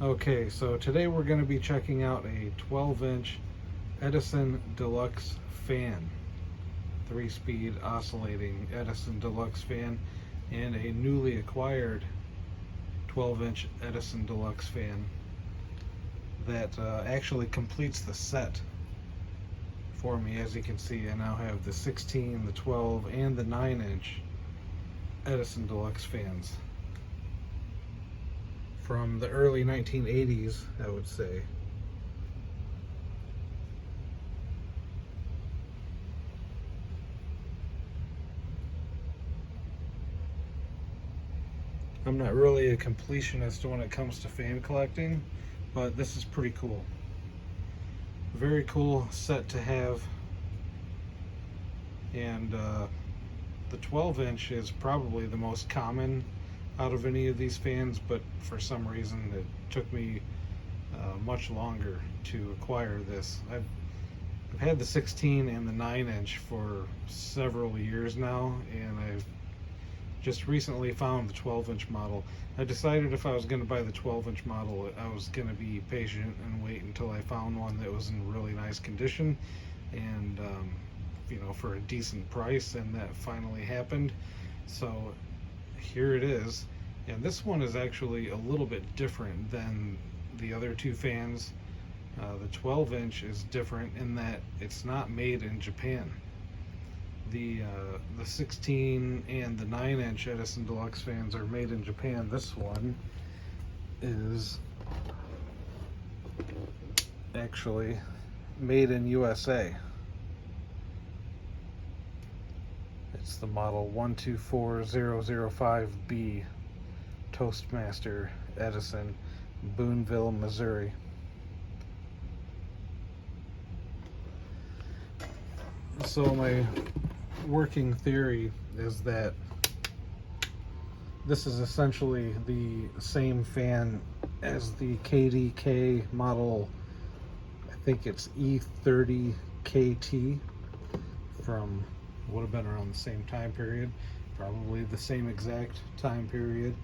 Okay, so today we're going to be checking out a 12-inch Edison Deluxe Fan, 3-speed oscillating Edison Deluxe Fan, and a newly acquired 12-inch Edison Deluxe Fan that actually completes the set for me. As you can see, I now have the 16, the 12, and the 9-inch Edison Deluxe fans from the early 1980s, I would say. I'm not really a completionist when it comes to fan collecting, but this is pretty cool. Very cool set to have. And the 12-inch is probably the most common out of any of these fans, but for some reason it took me much longer to acquire this. I've had the 16 and the 9-inch for several years now, and I've just recently found the 12-inch model. I decided if I was going to buy the 12-inch model, I was going to be patient and wait until I found one that was in really nice condition and for a decent price, and that finally happened. So here it is, and this one is actually a little bit different than the other two fans. The 12-inch is different in that it's not made in Japan. The 16 and the 9-inch Edison Deluxe fans are made in Japan. This one is actually made in USA. It's the model 124005B, Toastmaster Edison, Boonville, Missouri. So my working theory is that this is essentially the same fan as the KDK model. I think it's E30KT from would have been around the same time period, probably the same exact time period.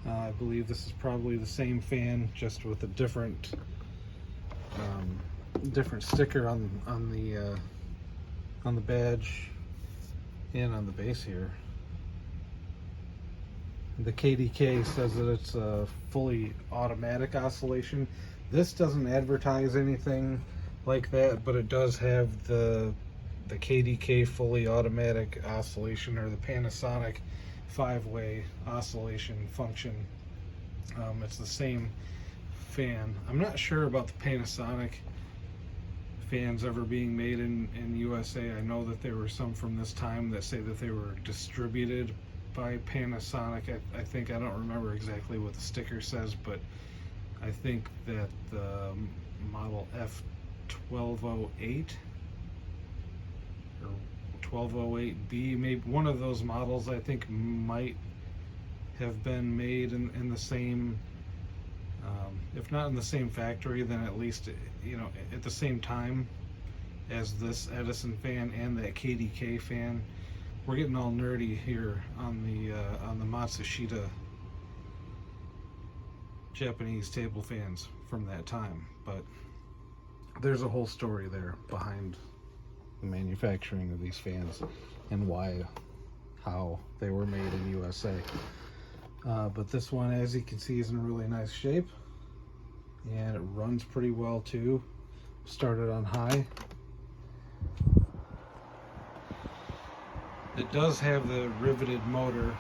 I believe this is probably the same fan, just with a different sticker on the badge and on the base here. The KDK says that it's a fully automatic oscillation. This doesn't advertise anything like that, but it does have the KDK fully automatic oscillation, or the Panasonic 5-way oscillation function. It's the same fan. I'm not sure about the Panasonic fans ever being made in USA. I know that there were some from this time that say that they were distributed by Panasonic. I think, I don't remember exactly what the sticker says, but I think that the model F1208 or 1208B, maybe one of those models, I think might have been made in the same, if not in the same factory, then at least at the same time as this Edison fan and that KDK fan. We're getting all nerdy here on the Matsushita Japanese table fans from that time, but there's a whole story there behind the manufacturing of these fans and how they were made in USA. But this one, as you can see, is in really nice shape, and it runs pretty well too. Started on high. It does have the riveted motor,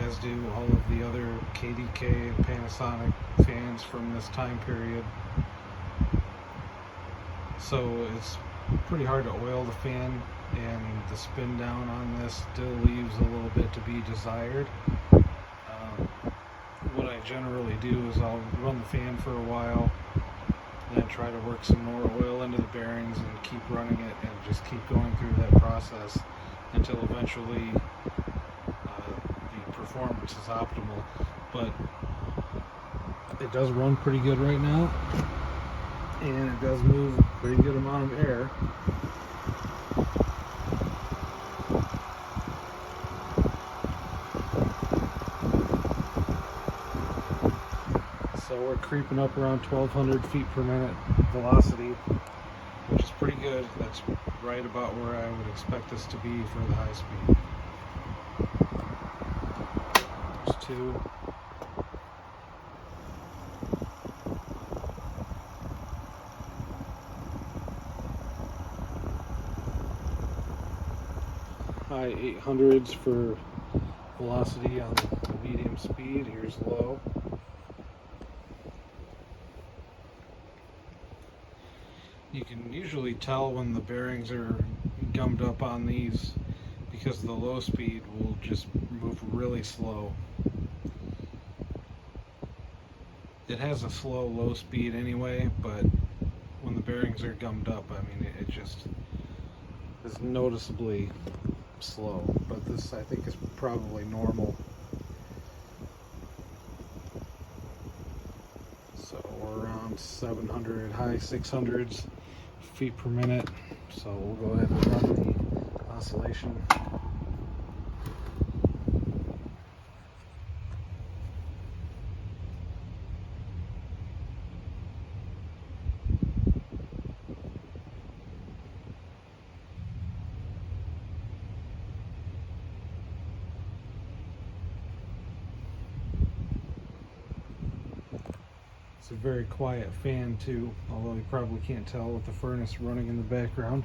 as do all of the other KDK and Panasonic fans from this time period. So it's pretty hard to oil the fan, and the spin down on this still leaves a little bit to be desired. What I generally do is I'll run the fan for a while, then try to work some more oil into the bearings and keep running it, and just keep going through that process until eventually the performance is optimal. But it does run pretty good right now, and it does move a pretty good amount of air. So we're creeping up around 1,200 feet per minute velocity, which is pretty good. That's right about where I would expect this to be for the high speed. There's two. High 800s for velocity on the medium speed. Here's low. You can usually tell when the bearings are gummed up on these because the low speed will just move really slow. It has a slow low speed anyway, but when the bearings are gummed up, I mean, it just is noticeably slow. But this, I think, is probably normal. So we're around 700, high 600s feet per minute. So we'll go ahead and run the oscillation. It's a very quiet fan too, although you probably can't tell with the furnace running in the background.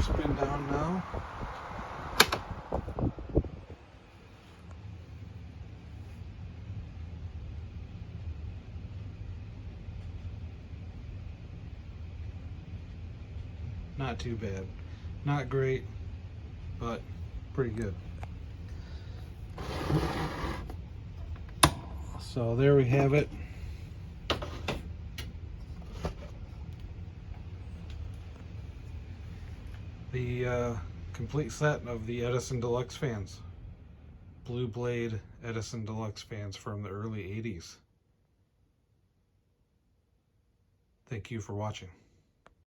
Spin down now. Not too bad. Not great, but pretty good. So there we have it. The complete set of the Edison Deluxe fans. Blue Blade Edison Deluxe fans from the early 80s. Thank you for watching.